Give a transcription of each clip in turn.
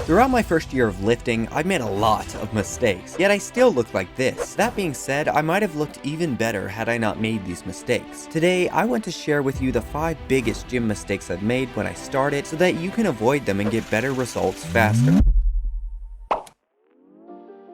Throughout my first year of lifting, I made a lot of mistakes, yet I still look like this. That being said, I might have looked even better had I not made these mistakes. Today, I want to share with you the 5 biggest gym mistakes I've made when I started so that you can avoid them and get better results faster.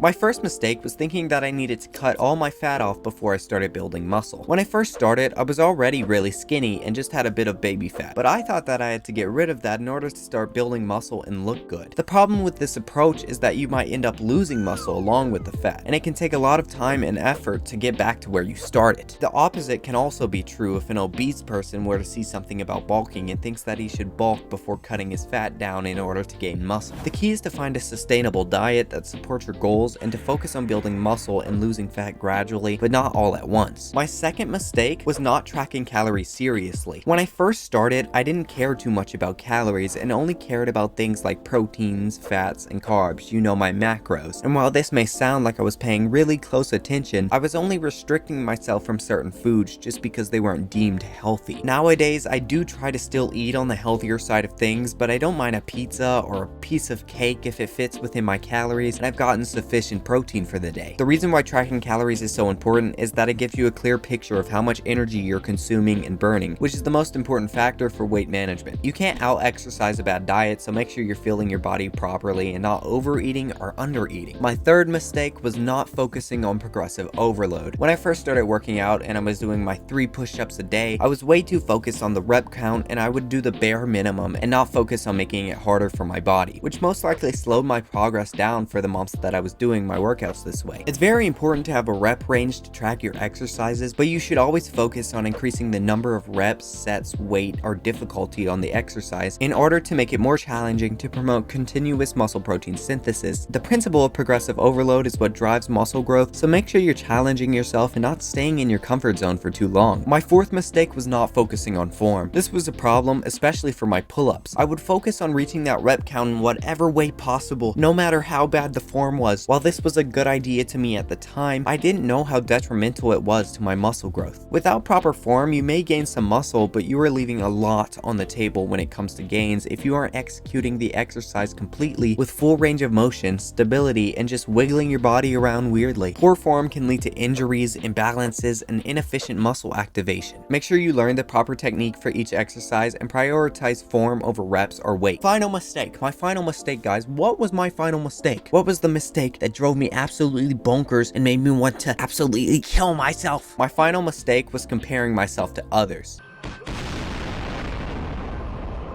My first mistake was thinking that I needed to cut all my fat off before I started building muscle. When I first started, I was already really skinny and just had a bit of baby fat, but I thought that I had to get rid of that in order to start building muscle and look good. The problem with this approach is that you might end up losing muscle along with the fat, and it can take a lot of time and effort to get back to where you started. The opposite can also be true if an obese person were to see something about bulking and thinks that he should bulk before cutting his fat down in order to gain muscle. The key is to find a sustainable diet that supports your goals and to focus on building muscle and losing fat gradually, but not all at once. My second mistake was not tracking calories seriously. When I first started, I didn't care too much about calories and only cared about things like proteins, fats, and carbs, you know, my macros. And while this may sound like I was paying really close attention, I was only restricting myself from certain foods just because they weren't deemed healthy. Nowadays, I do try to still eat on the healthier side of things, but I don't mind a pizza or a piece of cake if it fits within my calories and I've gotten sufficient protein for the day. The reason why tracking calories is so important is that it gives you a clear picture of how much energy you're consuming and burning, which is the most important factor for weight management. You can't out-exercise a bad diet, so make sure you're fueling your body properly and not overeating or undereating. My third mistake was not focusing on progressive overload. When I first started working out and I was doing my 3 push-ups a day, I was way too focused on the rep count and I would do the bare minimum and not focus on making it harder for my body, which most likely slowed my progress down for the months that I was doing my workouts this way. It's very important to have a rep range to track your exercises, but you should always focus on increasing the number of reps, sets, weight, or difficulty on the exercise in order to make it more challenging to promote continuous muscle protein synthesis. The principle of progressive overload is what drives muscle growth, so make sure you're challenging yourself and not staying in your comfort zone for too long. My fourth mistake was not focusing on form. This was a problem, especially for my pull-ups. I would focus on reaching that rep count in whatever way possible, no matter how bad the form was. While this was a good idea to me at the time, I didn't know how detrimental it was to my muscle growth. Without proper form, you may gain some muscle, but you are leaving a lot on the table when it comes to gains if you aren't executing the exercise completely with full range of motion, stability, and just wiggling your body around weirdly. Poor form can lead to injuries, imbalances, and inefficient muscle activation. Make sure you learn the proper technique for each exercise and prioritize form over reps or weight. Final mistake. My final mistake, guys. What was my final mistake? What was the mistake that drove me absolutely bonkers and made me want to absolutely kill myself? My final mistake was comparing myself to others.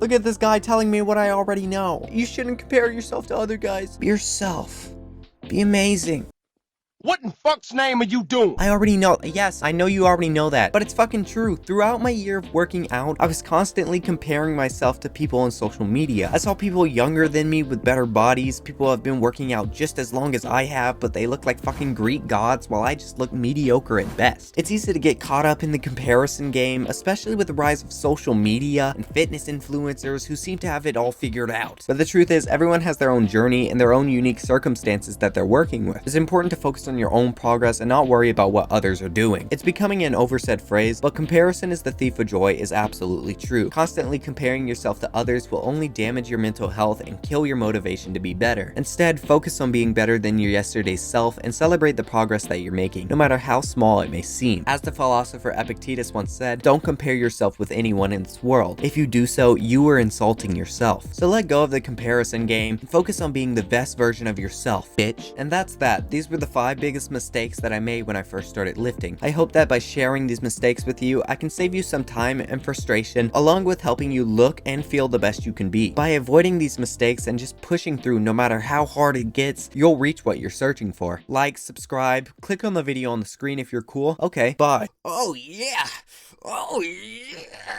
Look at this guy telling me what I already know. You shouldn't compare yourself to other guys. Be yourself. Be amazing. What in fuck's name are you doing? I already know. Yes, I know you already know that, but it's fucking true. Throughout my year of working out, I was constantly comparing myself to people on social media. I saw people younger than me with better bodies, people who have been working out just as long as I have, but they look like fucking Greek gods while I just look mediocre at best. It's easy to get caught up in the comparison game, especially with the rise of social media and fitness influencers who seem to have it all figured out. But the truth is, everyone has their own journey and their own unique circumstances that they're working with. It's important to focus on your own progress and not worry about what others are doing. It's becoming an oversaid phrase, but comparison is the thief of joy is absolutely true. Constantly comparing yourself to others will only damage your mental health and kill your motivation to be better. Instead, focus on being better than your yesterday's self and celebrate the progress that you're making, no matter how small it may seem. As the philosopher Epictetus once said, don't compare yourself with anyone in this world. If you do so, you are insulting yourself. So let go of the comparison game and focus on being the best version of yourself, bitch. And that's that. These were the 5 biggest mistakes that I made when I first started lifting. I hope that by sharing these mistakes with you, I can save you some time and frustration, along with helping you look and feel the best you can be. By avoiding these mistakes and just pushing through no matter how hard it gets, you'll reach what you're searching for. Like, subscribe, click on the video on the screen if you're cool. Okay, bye. Oh yeah! Oh yeah!